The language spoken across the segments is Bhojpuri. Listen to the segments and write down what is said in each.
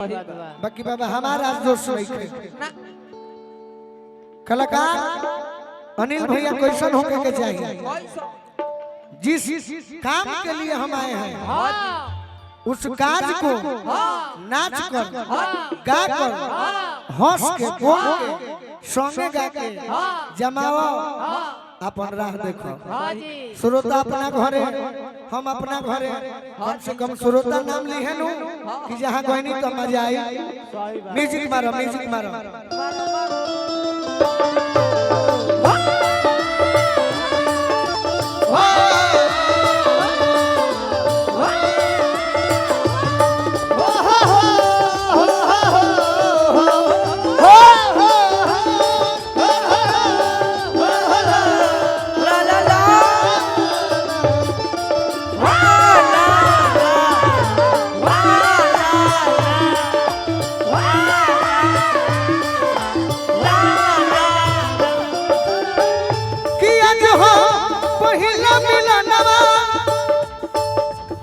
बाकी बाबा हमारा दोस्त नहीं कलाकार अनिल भैया कैसन होके के चाहिए जिस काम के लिए हम आए हैं उस काज को नाच कर गा कर हंस के बोल के सोने गा के जमावा अपन राह देखो श्रोता अपना घरे हम अपना घरे कम से कम श्रोता नाम लिहे नु कि जहां गइनी तो मजा आई म्यूजिक मारो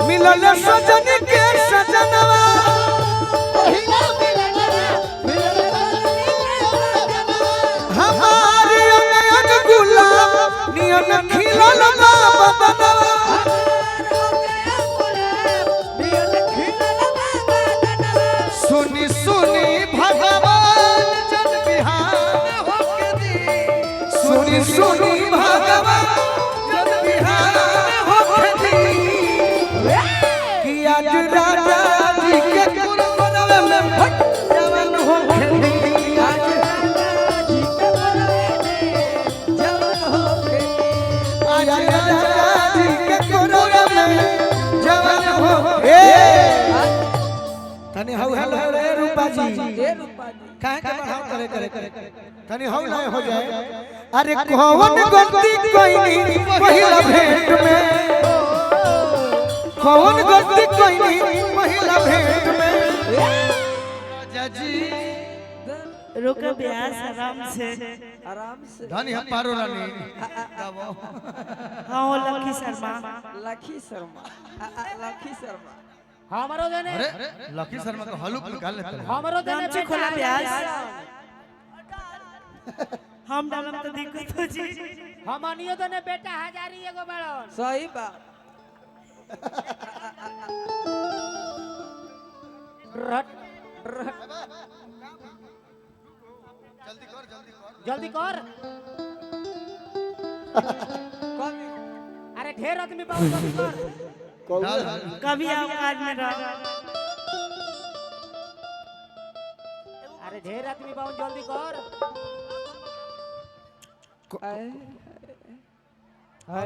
मिलल सजन के सजनवा हमारे अनग गुलाब नियन खिलल बदनवा सुनी सुनी भगवान जन बिहार होके दी सुनी सुनी भगवान जन बिहार होके दी आज राजा जी के कुरबान में जवान हो खेती आज राजा जी के जवान हो खेती आज राजा जी के कुरबान में जवान हो ए तनी हौ हेलो रे रूपा जी काहे के बढ़ाव करे तनी हौ ना हो जाए अरे कौन गलती कोई नहीं पहिला भेंट में कौन गलती कोई नहीं महिला भेंट में राजा जी रुक ब्यास आराम से धनी हम पारो रानी हां लखी शर्मा हमरो देने अरे लखी शर्मा को हलुक निकाल लेते हैं हमरो देने खोला ब्यास हम डालम तो दिक्कत हो जी हमनियो देने बेटा हजारी एगो बड़न सही बात जल्दी कर अरे ढेर आदमी बहुत कर कभी आओ काज में रह अरे ढेर आदमी बहुत जल्दी कर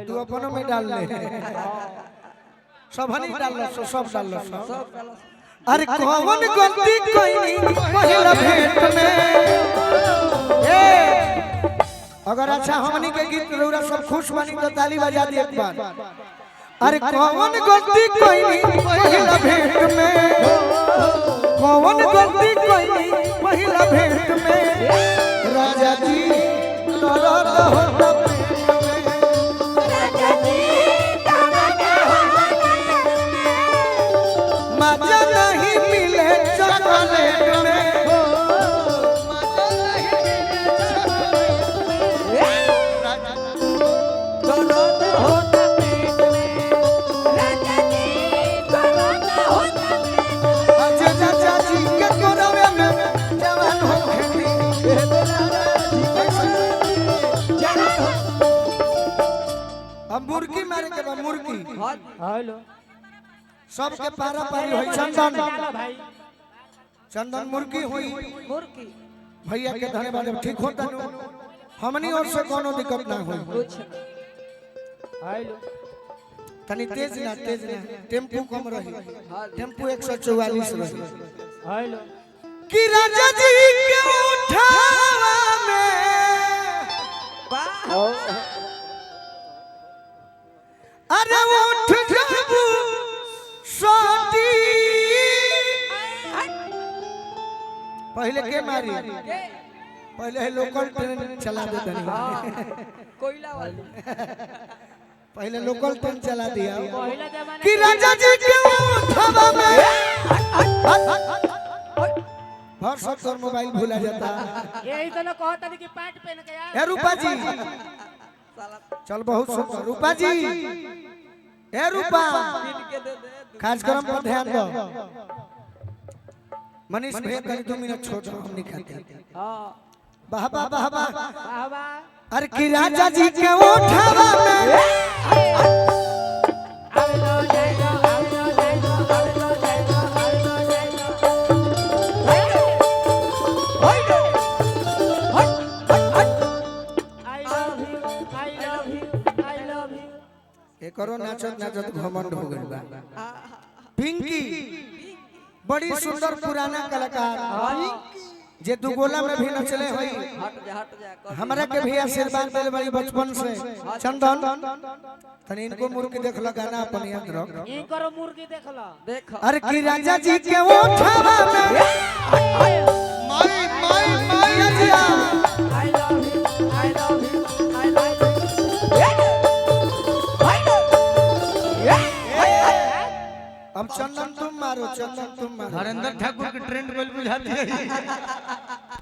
तू अपनों में डाल ले सब हनी डाल लो सब डाल लो अरे कौन गलती कोई नहीं पहिला भेंट में ए अगर अच्छा हमनी के गीत रौरा सब खुश बनी तो ताली बजा दी एक बार अरे कौन गलती कोई नहीं पहिला भेंट में कौन गलती कोई नहीं पहिला भेंट में राजा जी दर्द होता मजा नहीं मिले चॉकलेट में राजा जी के कोरवे में जवान हो खेती अब मुर्गी मारे के बाद मुर्गी हेलो सबके पारा पारी होई चंदन भाई चंदन मुर्गी हुई मुर्गी भैया के धन्यवाद ठीक होता नु हमनी और से कोनो दिक्कत ना होई हेलो तनी तेज ना टेम्पू कम रही टेम्पू 144 रही हेलो कि राजा जी के उठावा में अरे उठ जाबू सोटी पहले के मारी पहले लोकल ट्रेन चला दे तनी कोयला वाली पहले लोकल ट्रेन चला दिया पहला जमाना कि राजा जी के उठावा में हर सब तोर मोबाइल भूला जाता। यही तो ना कहता नहीं कि पैंट पहन के यार ए रूपा जी चल बहुत सुंदर रूपा जी ए रूपा कार्यक्रम पर ध्यान दो। मनीष भैया कहीं 2 मिनट छोड़ दो हम निकालते हैं। हां वाह वाह वाह वाह वाह वाह अरे कि राजा जी के उठावा में आवे लो जाए लो आवे लो जाए लो आवे लो जाए लो आवे लो जाए लो I love you I love you I love you ये करो नाचत नाचत घमंड हो गइल बा। पिंकी बड़ी सुंदर पुराना कलाकार जे दुगोला में भी नचले होई हट जा हमरा के भी आशीर्वाद देले बड़ी बचपन से। चंदन तनी इनको मुर्गी देखला गाना अपन याद रख। ई करो मुर्गी देख लो देखो अरे कि राजा जी के उठावा में माई माई माई जिया आई love you I love you I love अब चंदन तुम मारो चंदन तुम मारो। हरेंद्र ठाकुर के ट्रेंड बेल बुझाती है।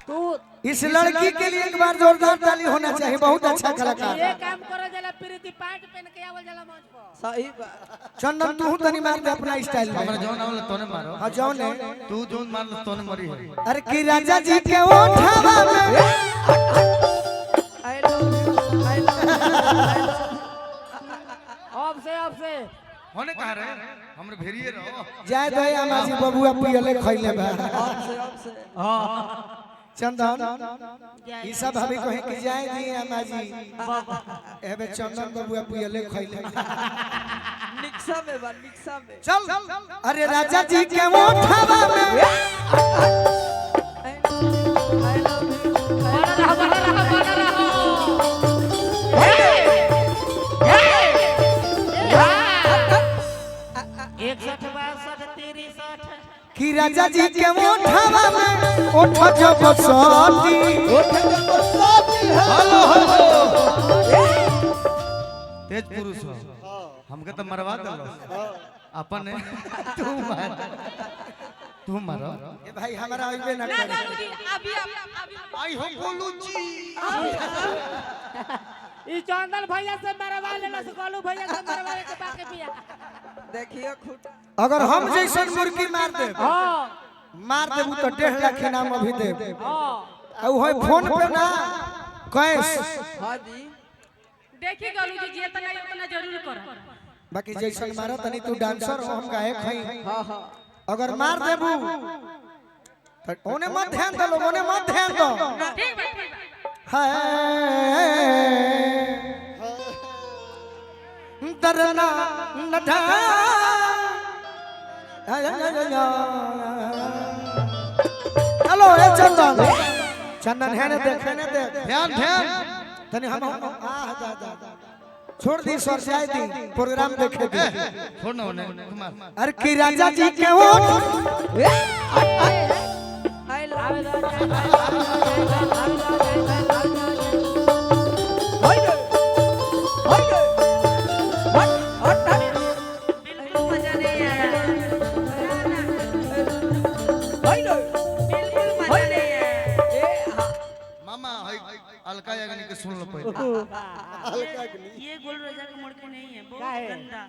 तू इस लड़की के लिए एक बार जोरदार ताली होना चाहिए। बहुत अच्छा कलाकार ये काम करो जला प्रीति पैंट पहन के आवल जला मंच पर सही बात चंदन तू तनी मार दे अपना स्टाइल हमरा में। जौन आवल तोने मारो। हां जौन है तू जौन मार तोने मरी है। अरे कि राजा जी के उठावा में आई love you I love you अब से होने कहा रहे हमरे भेरिए रहो। जाय दे अमाजी बबुआ पियले खइले बा। अब से चंदन ई सब भाभी कहे कि जाय दी अमाजी एबे चंदन बबुआ पियले खइले। निक्सा में चल अरे राजा जी के उठावा में आई लव यू कि राजा जी के उठावा में उठ जब सोती हेलो हेलो तेज पुरुष हो हमके तो मरवा दलो अपन तू मारो। ए भाई हमारा आइबे ना करे। आई हो बोलू जी ई चंदन भैया से मरवा लेना से गोलू भैया से मरवाए के बाकी पिया देखिए खुद अगर हम जैसे मुर्गी मार दे हां मार देबू तो 1.5 लाख इनाम अभी दे। हां अब होय फोन पे ना कैश हां जी देखी गलू जी जे तना उतना जरूर कर। बाकी जैसे मारो तनी तू डांसर हो हम गायक हई। हां हां अगर मार देबू तो ओने मत ध्यान दो ओने मत ध्यान दो। ठीक बा हाय दरना नढा हेलो ए चंदन चंदन है ने देख ध्यान ध्यान तनी हम आ जा जा छोड़ दी सर जाए दी प्रोग्राम देखे दी। छोड़ ना होने कुमार अरे कि राजा जी के वोट आई लव बिल्कुल मजा नहीं आया। बिल्कुल मजा नहीं आया। मामा अलका याग्निक के सुन लो पहले। ये गोल राजा का मुड़के नहीं है, बहुत गंदा।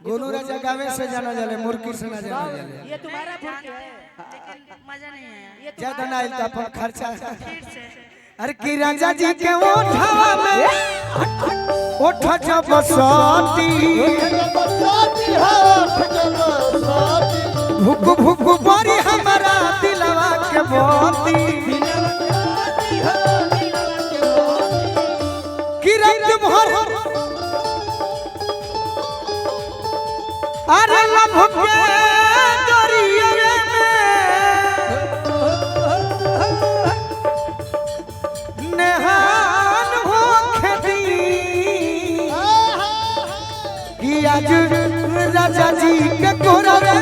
गोलू राजा गावे से जाना जाले मुर्गी से ना जाना जाले। ये तुम्हारा मुर्गी है लेकिन मजा नहीं आया। ये ज्यादा ना आइल तो अपन खर्चा। फिर से अरे कि राजा जी के उठावा में उठ जब सोती भुक भुक बड़ी हमारा दिलवा के मोती कि रात भर अरे लभ के दरिया में नेहान हो खेती कि आज राजा जी के कोरवे